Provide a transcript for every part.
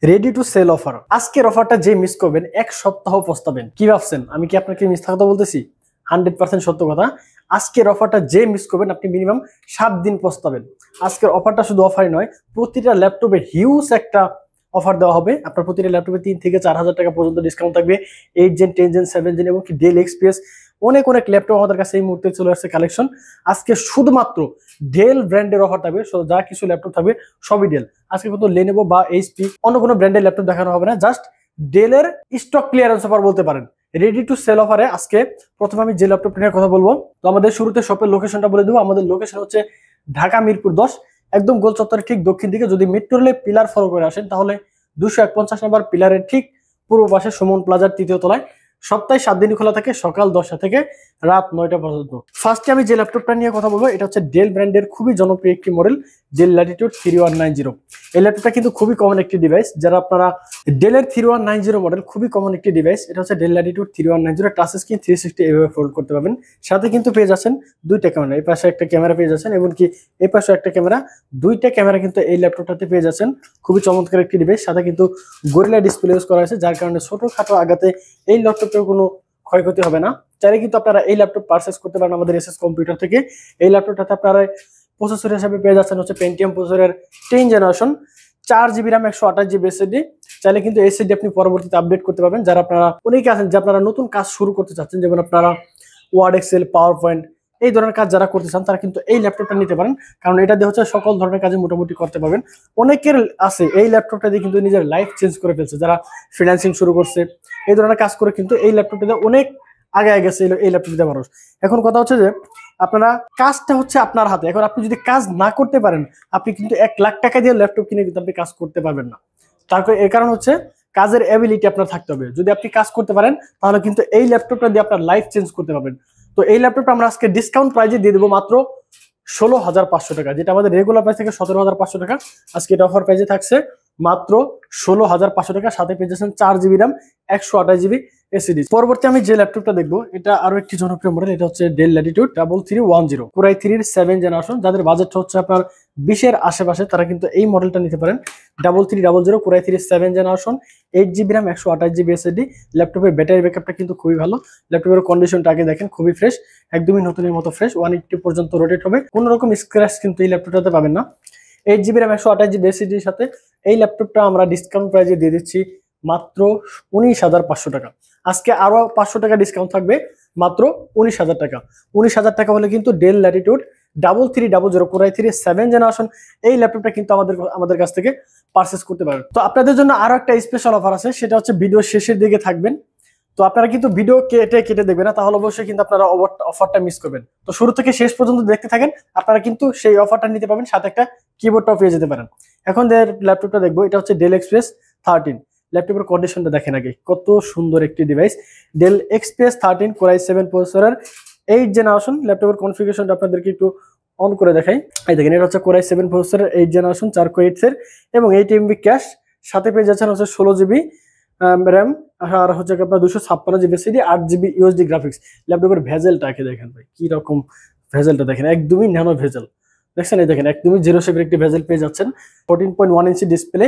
Ready to sale offer. আজকের অফারটা যে মিস করবেন এক সপ্তাহ পস্তাবেন। কি ভাবছেন আমি কি আপনাকে মিথ্যা কথা বলতেছি? 100% সত্য কথা। আজকের অফারটা যে মিস করবেন আপনি মিনিমাম 7 দিন পস্তাবেন। আজকের অফারটা শুধু অফারই নয়, প্রতিটা ল্যাপটপে হিউজ একটা অফার দেওয়া হবে। আপনার প্রতিটা ল্যাপটপে 3 থেকে 4,000 টাকা পর্যন্ত ডিসকাউন্ট থাকবে। 8 জেন, 10 জেন, 7 জেন এবং কি ডেল এক্সপিএস অনেক ল্যাপটপ আমাদের কাছে এই মুহূর্তে চলে আসছে কালেকশন। আজকে শুধুমাত্র ডেল ব্র্যান্ডের অফার থাকবে। যা কিছু ল্যাপটপ থাকবে সবই ডেল। আজকে কিন্তু লেনোভো বা এইচপি অন্য কোনো ব্র্যান্ডের ল্যাপটপ দেখানো হবে না, জাস্ট ডেলের স্টক ক্লিয়ারেন্স অফার বলতে পারেন। রেডি টু সেল অফারে আজকে প্রথমে আমি যে ল্যাপটপ নিয়ে কথা বলবো, তো আমাদের শুরুতে শপের লোকেশনটা বলে দেবো। আমাদের লোকেশন হচ্ছে ঢাকা মিরপুর 10, একদম গোল চত্বরের ঠিক দক্ষিণ দিকে। যদি মেট্রো রেলে পিলার ফলো করে আসেন তাহলে 251 নম্বর পিলারের ঠিক পূর্ব পাশে সুমন প্লাজার 3য় তলায়। সপ্তাহে 7 দিন খোলা থাকে, সকাল 10টা থেকে রাত 9টা পর্যন্ত। ফার্স্টে আমি যে ল্যাপটপটা নিয়ে কথা বলবো এটা হচ্ছে ডেল ব্র্যান্ডের খুবই জনপ্রিয় একটি মডেল, ডেল ল্যাটিটিউড 3190। এই ল্যাপটপটা কিন্তু খুবই কমন একটি ডিভাইস। যারা আপনারা ডেলের 3190 মডেল খুবই কমন একটি ডিভাইস। এটা হচ্ছে ডেল ল্যাটিটিউড 3190, টাচ স্ক্রিন 360 এভাবে ফোল্ড করতে পারবেন। সাথে কিন্তু পেয়ে যাচ্ছেন দুইটা ক্যামেরা, এই পাশে একটা ক্যামেরা পেয়ে যাচ্ছেন এবং কি এই পাশে একটা ক্যামেরা, দুইটা ক্যামেরা কিন্তু এই ল্যাপটপটাতে পেয়ে যাচ্ছেন। খুবই চমৎকার একটি ডিভাইস। সাথে কিন্তু গরিলা ডিসপ্লে ইউজ করা হয়েছে, যার কারণে ছোটখাটো আঘাতে এই ল্যাপটপের কোনো ক্ষয়ক্ষতি হবে না। চাইলে কিন্তু আপনারা এই ল্যাপটপ পারচেস করতে পারেন আমাদের এসএস কম্পিউটার থেকে। এই ল্যাপটপটাতে আপনারা প্রসেসর হিসেবে পেয়ে যাচ্ছেন হচ্ছে পেন্টিয়াম প্রসেসরের 10 generation, 4GB RAM, 128GB SSD। চাইলে কিন্তু SSD আপনি পরবর্তীতে আপডেট করতে পারবেন। যারা আপনারা অনেকে আছেন যে আপনারা নতুন কাজ শুরু করতে চাচ্ছেন, যেমন আপনারা ওয়ার্ড, এক্সেল, পাওয়ার পয়েন্ট এই ধরনের কাজ যারা করতে চান তারা কিন্তু এই ল্যাপটপটা নিতে পারেন, কারণ এটা দিয়ে হচ্ছে সকল ধরনের কাজে মোটামুটি করতে পারবেন। অনেকের আছে এই ল্যাপটপটা দিয়ে কিন্তু নিজের লাইফ চেঞ্জ করে ফেলছে, যারা ফ্রিল্যান্সিং শুরু করছে এই ধরনের কাজ করে কিন্তু এই ল্যাপটপটা দিয়ে অনেক আগে গেছে এই ল্যাপটপটা মানুষ। এখন কথা হচ্ছে যে আপনারা কাজটা হচ্ছে আপনার হাতে। এখন আপনি যদি কাজ না করতে পারেন, আপনি কিন্তু 1 লাখ টাকা দিয়ে ল্যাপটপ কিনে কিন্তু আপনি কাজ করতে পারবেন না। তারপরে এর কারণ হচ্ছে কাজের অ্যাবিলিটি আপনার থাকতে হবে। যদি আপনি কাজ করতে পারেন তাহলে কিন্তু এই ল্যাপটপটা দিয়ে আপনার লাইফ চেঞ্জ করতে পারবেন। তো এই ল্যাপটপটা আমরা আজকে ডিসকাউন্ট প্রাইজে দিয়ে দেবো মাত্র 16,500 টাকা, যেটা আমাদের রেগুলার প্রাইস থেকে 17,500 টাকা। আজকে এটা অফার প্রাইজে থাকছে মাত্র 16,500 টাকা। সাথে পেয়ে যাচ্ছেন 4GB RAM, 128GB SSD। পরবর্তী আমি যে ল্যাপটপটা দেখবো এটা আরো একটি জনপ্রিয় মডেল। এটা হচ্ছে del Latitude 3310 Core i3 7 generation. যাদের বাজেটটা হচ্ছে আপনার 20-এর আশেপাশে তারা কিন্তু এই মডেলটা নিতে পারেন। 3300 Core i3 7 generation, 8GB RAM, 128GB SSD। ল্যাপটপের ব্যাটারি ব্যাকআপটা কিন্তু খুবই ভালো। ল্যাপটপের কন্ডিশনটা আগে দেখেন, খুবই ফ্রেশ, একদমই নতুনের মতো ফ্রেশ। 180 পর্যন্ত রোটেট হবে, কোনো রকম স্ক্র্যাচ কিন্তু এই ল্যাপটপটাতে পাবেন না। 8GB RAM, 128GB SSD এর সাথে এই ল্যাপটপটা আমরা ডিসকাউন্ট প্রাইজে দিয়ে দিচ্ছি মাত্র 19,500 টাকা। আজকে আরো 500 টাকা ডিসকাউন্ট থাকবে, মাত্র 19,000 টাকা। 19,000 টাকা হলে কিন্তু del Latitude 3300 Core i3 7 generation এই ল্যাপটপটা কিন্তু আমাদের কাছ থেকে পারচেস করতে পারেন। তো আপনাদের জন্য আরো একটা স্পেশাল অফার আছে, সেটা হচ্ছে ভিডিও শেষের দিকে থাকবেন। তো আপনারা কিন্তু ভিডিও কেটে দেখবেন না, তাহলে অবশ্যই কিন্তু আপনারা অফারটা মিস করবেন। তো শুরু থেকে শেষ পর্যন্ত দেখতে থাকেন, আপনারা কিন্তু সেই অফারটা নিতে পারবেন, সাথে একটা কিবোর্ডটাও পেয়ে যেতে পারেন। এখন ল্যাপটপটা দেখবো, এটা হচ্ছে ডেল এক্সপ্রেস 13। ল্যাপটপের কন্ডিশনটা দেখেন আগে, কত সুন্দর একটি device. Del express 13 Core i7 প্রসেসরের 8 জেনারেশন। ল্যাপটপের কনফিগারেশনটা আপনাদেরকে একটু অন করে দেখাই। এই দেখেন, এটা হচ্ছে Core i7 প্রসেসরের 8 জেনারেশন, 4 কোর 8 এর এবং 8 MB ক্যাশ। সাথে পেয়ে যাচ্ছেন হচ্ছে 16GB RAM, আর হচ্ছে আপনার 256GB SSD, 8GB USD graphics. ল্যাপটপের ভেজেলটাকে দেখেন ভাই, কি রকম ভেজেলটা দেখেন, একদমই ন্যানো ভেজেল দেখছেন। এই দেখেন, একদমই জিরো শেপের একটি ভেজেল পেয়ে যাচ্ছেন। 14.1 inch display,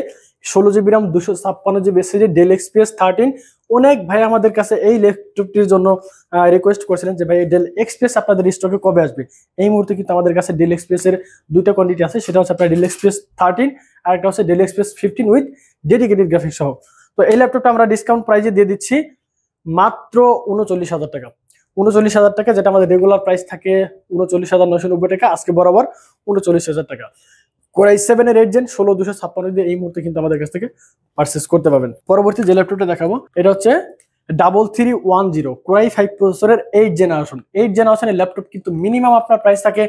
16GB RAM, 256GB SSD, Dell XPS 13। অনেক ভাই আমাদের কাছে এই ল্যাপটপটির জন্য রিকোয়েস্ট করেছিলেন যে ভাই ডেল এক্সপিএস আপনাদের স্টকে কবে আসবে। এই মুহূর্তে কিন্তু আমাদের কাছে ডেল এক্সপিএস এর দুইটা কোয়ান্টিটি আছে, সেটা হচ্ছে আপনার ডেল এক্সপিএস 13 আর একটা হচ্ছে del XPS 15 with dedicated graphics সহ। তো এই ল্যাপটপটা আমরা ডিসকাউন্ট প্রাইজে দিয়ে দিচ্ছি মাত্র 39,000 টাকা। 39,000 টাকা, যেটা আমাদের রেগুলার প্রাইস থাকে 39,990 টাকা, আজকে বরাবর 39,000 টাকা। Core i7 এর 8 জেন 16,256 দিয়ে এই মুহূর্তে কিন্তু আমাদের কাছ থেকে পারচেস করতে পারবেন। পরবর্তী যে ল্যাপটপটা দেখাবো এটা হচ্ছে 3310 Core i5 প্রসেসরের 8 জেনারেশন। 8 জেনারেশনের ল্যাপটপ কিন্তু মিনিমাম আপনার প্রাইস থাকে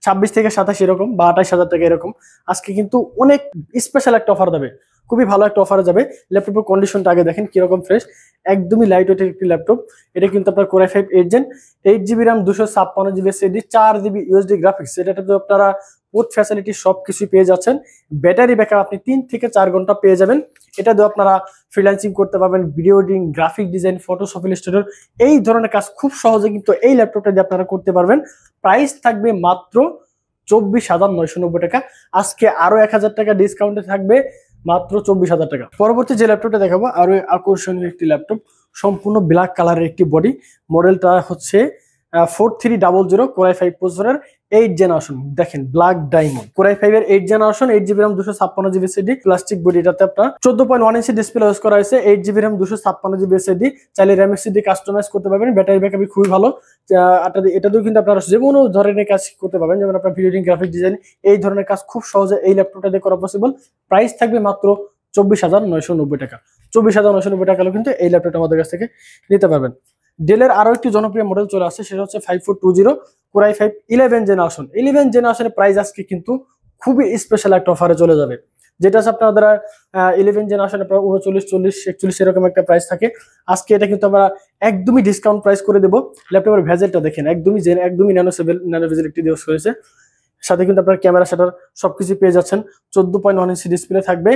26 থেকে 27 এরকম বা 28,000 টাকা এরকম। আজকে কিন্তু অনেক স্পেশাল একটা অফার দেবে, খুবই ভালো একটা অফারে যাবে। ল্যাপটপের কন্ডিশনটা আগে দেখেন কিরকম ফ্রেশ, একদমই লাইট ওয়েটের একটি ল্যাপটপ। এটা কিন্তু আপনার Core i5 8 gen, 8GB RAM, 256GB SSD, 4GB USD graphics. এটাতে আপনারা বুট ফ্যাসিলিটি সবকিছু পেয়ে যাচ্ছেন। ব্যাটারি ব্যাকআপ আপনি 3 থেকে 4 ঘন্টা পেয়ে যাবেন। এটা দিয়ে আপনারা ফ্রিল্যান্সিং করতে পারবেন, video editing, graphic design, Photoshop, Illustrator এই ধরনের কাজ খুব সহজে কিন্তু এই ল্যাপটপটা দিয়ে আপনারা করতে পারবেন। প্রাইস থাকবে মাত্র 24,990 টাকা। আজকে আরো 1,000 টাকা ডিসকাউন্টে থাকবে মাত্র 24,000 টাকা। পরবর্তী যে ল্যাপটপটা দেখাবো আরো আকর্ষণীয় একটি ল্যাপটপ, সম্পূর্ণ ব্ল্যাক কালারের একটি বডি, মডেলটা হচ্ছে 4300 কোরাই 5 প্রসেসরের 8 জেনারেশন। দেখেন ব্ল্যাক ডায়মন্ড কোরাই 5 এর 8 generation, 8GB RAM 256GB SSD, plastic body. এটাতে আপনার 14.1 ইঞ্চি ডিসপ্লে ইউজ করা হয়েছে, 8GB RAM 256GB SSD, চাইলে RAM SSD কাস্টমাইজ করতে পারবেন। ব্যাটারি ব্যাকআপ খুবই ভালো, এটাতেও কিন্তু আপনারা যে কোনো ধরনের কাজ করতে পারবেন, যেমন আপনার ভিডিও এডিটিং, গ্রাফিক ডিজাইন, এই ধরনের কাজ খুব সহজে এই ল্যাপটপটা দিয়ে করা পসিবল। প্রাইস থাকবে মাত্র 24,990 টাকা। 24,990 টাকা হলেও কিন্তু এই ল্যাপটপটা আমাদের কাছ থেকে নিতে পারবেন। ডেলের আরো একটি জনপ্রিয় মডেল চলে আসছে, সেটা হচ্ছে 5420 কোরাই 5 11 জেনারেশন। 11 জেনারেশনের প্রাইস আজকে কিন্তু খুবই স্পেশাল একটা অফারে চলে যাবে, যেটা হচ্ছে আপনারা 11 জেনারেশনের প্রায় 39, 40, 41 এরকম একটা প্রাইস থাকে। আজকে এটা কিন্তু আমরা একদমই ডিসকাউন্ট প্রাইস করে দেবো। ল্যাপটপের ভেজেলটা দেখেন, একদমই ন্যানো ভেজেল একটি দেওয়া হয়েছে। সাথে কিন্তু আপনার ক্যামেরা শাটার সবকিছু পেয়ে যাচ্ছেন। 14.1 ইঞ্চি ডিসপ্লে থাকবে,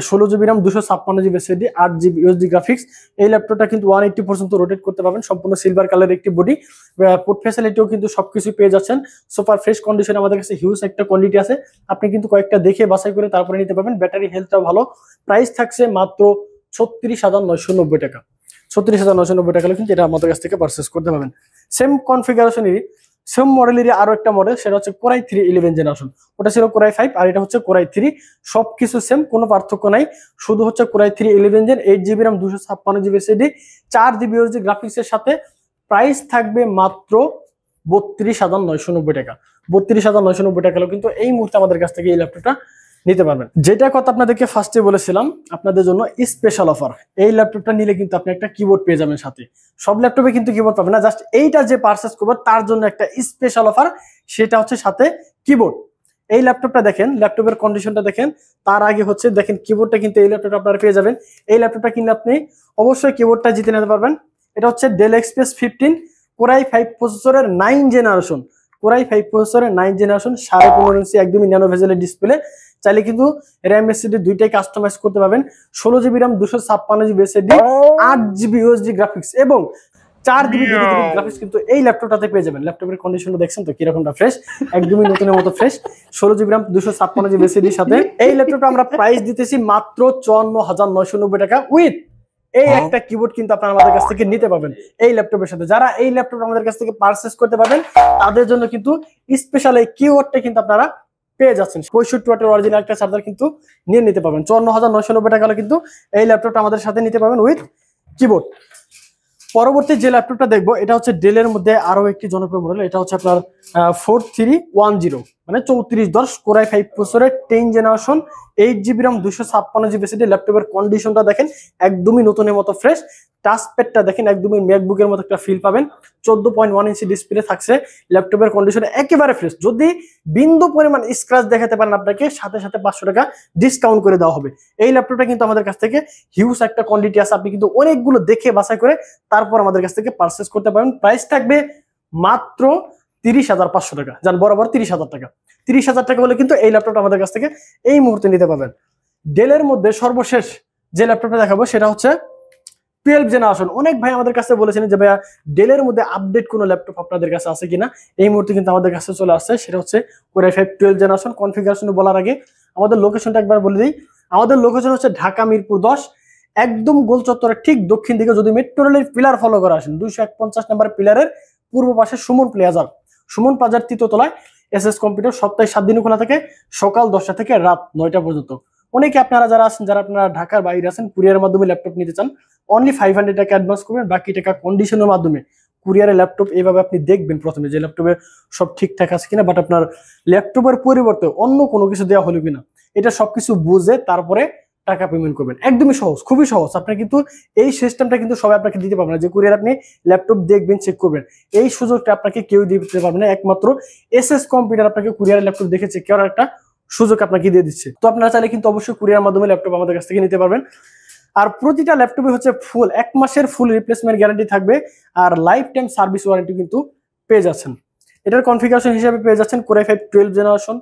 16GB RAM 256GB SSD, 8GB USD graphics. এই ল্যাপটপটা কিন্তু 180 পর্যন্ত রোটেট করতে পারবেন, সম্পূর্ণ সিলভার কালারের একটি বডি, পোর্ট ফ্যাসিলিটিও কিন্তু সবকিছু পেয়ে যাচ্ছেন। সুপার ফ্রেশ কন্ডিশনে আমাদের কাছে হিউজ একটা কোয়ান্টিটি আছে, আপনি কিন্তু কয়েকটা দেখে বাছাই করে তারপরে নিতে পারবেন। ব্যাটারি হেলথটাও ভালো। প্রাইস থাকছে মাত্র 36,990 টাকা। 36,990 টাকা হলে কিন্তু এটা আমাদের কাছ থেকে পারচেস করতে পারবেন। সেম কনফিগারেশনেরই, সেম মডেলেরই আরো একটা মডেল, সেটা হচ্ছে কোরাই 3 11 জেনারেশন। ওটা ছিল কোরাই 5 আর এটা হচ্ছে কোরাই 3। সবকিছু সেম, কোনো পার্থক্য নাই, শুধু হচ্ছে core i 3 11 gen, 8GB RAM 256GB SSD, 4GB USD গ্রাফিক্সের সাথে। প্রাইস থাকবে মাত্র 32,990 টাকা। 32,990 টাকা হলেও কিন্তু এই মুহূর্তে আমাদের কাছ থেকে এই ল্যাপটপটা নিতে পারবেন। যেটা কথা আপনাদেরকে ফার্স্টে বলেছিলাম, আপনাদের জন্য স্পেশাল অফার। এই ল্যাপটপটা নিলে কিন্তু আপনি একটা কিবোর্ড পেয়ে যাবেন সাথে। সব ল্যাপটপে কিন্তু কিবোর্ড পাবেন না, জাস্ট এইটা যে পারচেজ করবে তার জন্য একটা স্পেশাল অফার, সেটা হচ্ছে সাথে কিবোর্ড। এই ল্যাপটপটা দেখেন, ল্যাপটপের কন্ডিশনটা দেখেন। তার আগে হচ্ছে দেখেন কিবোর্ডটা কিন্তু এই ল্যাপটপটা আপনারা পেয়ে যাবেন। এই ল্যাপটপটা কিনলে আপনি অবশ্যই কিবোর্ডটা জিতে নিতে পারবেন। এটা হচ্ছে ডেল এক্সপ্রেস 15 কোরাই 5 প্রসেসরের 9 জেনারেশন। কোরাই 5 প্রসেসরের 9 জেনারেশন, 15.5 ইঞ্চি একদমই ন্যানো ভেজেলের ডিসপ্লে। চাইলে কিন্তু RAM SSD দুইটাই কাস্টমাইজ করতে পারবেন। 16GB RAM 256GB SSD, 8GB USD graphics এবং 4GB গ্রাফিক্স কিন্তু এই ল্যাপটপটাতে পেয়ে যাবেন। ল্যাপটপের কন্ডিশনটা দেখছেন তো কিরকমটা ফ্রেশ, একদমই নতুনের মতো fresh. 16GB RAM 256GB SSD সাথে এই ল্যাপটপটা আমরা প্রাইস দিতেছি মাত্র 54,990 টাকা উইথ এই একটা কিবোর্ড কিন্তু আপনারা আমাদের কাছ থেকে নিতে পারবেন এই ল্যাপটপের সাথে। যারা এই ল্যাপটপ আমাদের কাছ থেকে পারচেজ করতে পারবেন তাদের জন্য কিন্তু স্পেশাল এই কিবোর্ডটা কিন্তু আপনারা পেয়ে যাচ্ছেন। 65 ওয়াটের অরিজিনাল একটা চার্জার কিন্তু নিয়ে নিতে পারবেন। 54,990 টাকা হলে কিন্তু এই ল্যাপটপটা আমাদের সাথে নিতে পারবেন উইথ কিবোর্ড। পরবর্তী যে ল্যাপটপটা দেখবো এটা হচ্ছে ডেলের মধ্যে আরো একটি জনপ্রিয় মডেল, এটা হচ্ছে আপনার 4310 মানে 3410 কোরাই 5 প্রসেসরের 10 generation, 8GB RAM 256GB SSD। ল্যাপটপের কন্ডিশনটা দেখেন, একদমই নতুনের মতো ফ্রেশ। টাচপ্যাডটা দেখেন, একদমই ম্যাকবুকের মতো একটা ফিল পাবেন। 14.1 ইঞ্চি ডিসপ্লে থাকছে। ল্যাপটপের কন্ডিশন একেবারে ফ্রেশ। যদি বিন্দু পরিমাণ স্ক্র্যাচ দেখাতে পারেন আপনাকে সাথে সাথে 500 টাকা ডিসকাউন্ট করে দেওয়া হবে। এই ল্যাপটপটা কিন্তু আমাদের কাছ থেকে হিউজ একটা কোয়ান্টিটি আছে, আপনি কিন্তু অনেকগুলো দেখে বাছাই করে তারপর আমাদের কাছ থেকে পারচেজ করতে পারেন। প্রাইস থাকবে মাত্র 30,500 টাকা, যান বরাবর 30,000 টাকা। 30,000 টাকা হলে কিন্তু এই ল্যাপটপটা আমাদের কাছ থেকে এই মুহূর্তে নিতে পারবেন। ডেলের মধ্যে সর্বশেষ যে ল্যাপটপটা দেখাবো সেটা হচ্ছে 12 জেনারেশন। অনেক ভাই আমাদের কাছে বলেছেন যে ভাইয়া ডেলের মধ্যে আপডেট কোনো ল্যাপটপ আপনাদের কাছে আছে কিনা, এই মুহূর্তে কিন্তু আমাদের কাছে চলে আসছে। সেটা হচ্ছে কোরাই 5 12 জেনারেশন। কনফিগারেশন বলার আগে আমাদের লোকেশনটা একবার বলে দিই। আমাদের লোকেশন হচ্ছে ঢাকা মিরপুর 10, একদম গোল চত্বরের ঠিক দক্ষিণ দিকে। যদি মেট্রো রেলের পিলার ফলো করে আসেন 251 নম্বর পিলারের পূর্ব পাশে সুমন প্লাজার, সুমন প্লাজার 3য় তলায় SS কম্পিউটার। সপ্তাহে 7 দিন খোলা থাকে, সকাল 10টা থেকে রাত 9টা পর্যন্ত। অনেকে আপনারা যারা আছেন, যারা আপনারা ঢাকার বাইরে আছেন, কুরিয়ারের মাধ্যমে ল্যাপটপ নিতে চান, অনলি 500 টাকা অ্যাডভান্স করবেন, বাকি টাকা কন্ডিশনের মাধ্যমে কুরিয়ারের ল্যাপটপ এইভাবে আপনি দেখবেন প্রথমে যে ল্যাপটপে সব ঠিকঠাক আছে কিনা, বাট আপনার ল্যাপটপের পরিবর্তে অন্য কোনো কিছু দেওয়া হলো কিনা এটা সবকিছু বুঝে তারপরে টাকা পেমেন্ট করবেন। একদমই সহজ, খুবই সহজ। আপনার কিন্তু এই সিস্টেমটা কিন্তু সবাই আপনাকে দিতে পারবে না, যে কুরিয়ার আপনি ল্যাপটপ দেখবেন, চেক করবেন, এই সুযোগটা আপনাকে কেউ দিতে পারবে না। একমাত্র SS কম্পিউটার আপনাকে কুরিয়ারের ল্যাপটপ দেখে চেক করার একটা সুযোগ আপনাকে দিয়ে দিচ্ছে। তো আপনারা চাইলে কিন্তু অবশ্যই কুরিয়ার মাধ্যমে ল্যাপটপ আমাদের কাছ থেকে নিতে পারবেন। আর প্রতিটা ল্যাপটপে হচ্ছে ফুল 1 মাসের ফুল রিপ্লেসমেন্ট গ্যারান্টি থাকবে, আর লাইফ টাইম সার্ভিস ওয়ারেন্টি কিন্তু পেয়ে যাচ্ছেন। এটার কনফিগারেশন হিসেবে পেয়ে যাচ্ছেন core i 5 12 generation,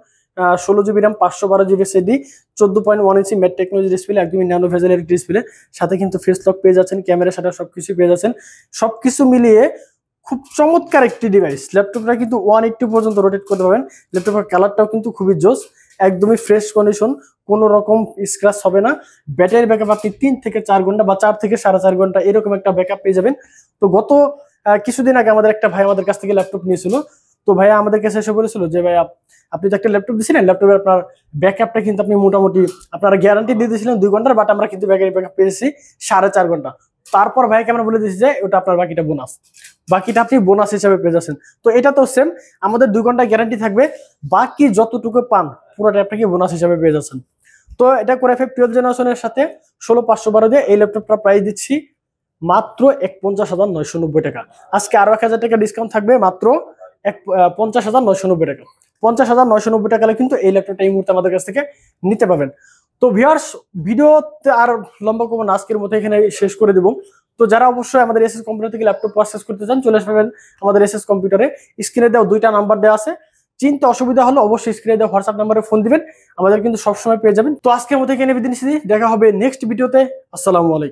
16GB RAM 512GB SSD, 14.1 ইঞ্চি ম্যাট টেকনোলজি ডিসপ্লে, একদমই ন্যানো ভেজেলের ডিসপ্লে। সাথে কিন্তু ফেস লক পেয়ে যাচ্ছেন, ক্যামেরা সাথে সবকিছু পেয়ে যাচ্ছেন। সবকিছু মিলিয়ে খুব চমৎকার একটি ডিভাইস। ল্যাপটপটা কিন্তু 180 পর্যন্ত রোটেট করতে পারবেন। ল্যাপটপের কালারটাও কিন্তু খুবই জোস, একদমই ফ্রেশ কন্ডিশন, কোনো রকম স্ক্র্যাচ হবে না। ব্যাটারি ব্যাকআপ আপনি 3 থেকে 4 ঘন্টা বা 4 থেকে 4.5 ঘন্টা এরকম একটা ব্যাকআপ পেয়ে যাবেন। তো গত কিছুদিন আগে আমাদের একটা ভাই আমাদের কাছ থেকে ল্যাপটপ নিয়েছিল। তো ভাইয়া আমাদের কাছে এসে বলেছিল যে ভাইয়া আপনি তো একটা ল্যাপটপ দিয়েছিলেন, ল্যাপটপের আপনার ব্যাকআপটা কিন্তু আপনি মোটামুটি আপনারা গ্যারান্টি দিয়ে দিয়েছিলেন 2 ঘন্টার, বাট আমরা কিন্তু ব্যাটারি ব্যাকআপ পেয়েছি 4.5 ঘন্টা। তারপর ভাইকে আমরা বলে দিয়েছি যে ওটা আপনার বাকিটা বোনাস, বাকিটা আপনি বোনাস হিসাবে পেয়ে যাচ্ছেন। তো এটা তো সেম, আমাদের 2 ঘন্টা গ্যারান্টি থাকবে, বাকি যতটুকু পান পুরোটা আপনাকে বোনাস হিসাবে পেয়ে যাচ্ছেন। তো এটা করে ফেক 12 জেনারেশনের সাথে 16512 দিয়ে এই ল্যাপটপটা প্রাইস দিচ্ছি মাত্র 51,990 টাকা। আজকে আরো 1000 টাকা ডিসকাউন্ট থাকবে, মাত্র 50,990 টাকা। 50,990 টাকা কিন্তু এই ল্যাপটপটা এই মুহূর্তে আমাদের কাছ থেকে নিতে পাবেন। তো ভিউয়ার্স, ভিডিওতে আর লম্বা করবো না, আজকের মতো এখানে শেষ করে দেবো। তো যারা অবশ্যই আমাদের এসএস কম্পিউটার থেকে ল্যাপটপ পারচেজ করতে চান, চলে আসবেন আমাদের এসএস কম্পিউটারে। স্ক্রিনে দেওয়া 2টা নাম্বার দেওয়া আছে, চিনতে অসুবিধা হলে অবশ্যই স্ক্রিনে দেওয়া হোয়াটসঅ্যাপ নাম্বারে ফোন দিবেন, আমাদের কিন্তু সবসময় পেয়ে যাবেন। তো আজকের মতো এখানে বিদায় নিচ্ছি, দেখা হবে নেক্সট ভিডিওতে। আসসালামু আলাইকুম।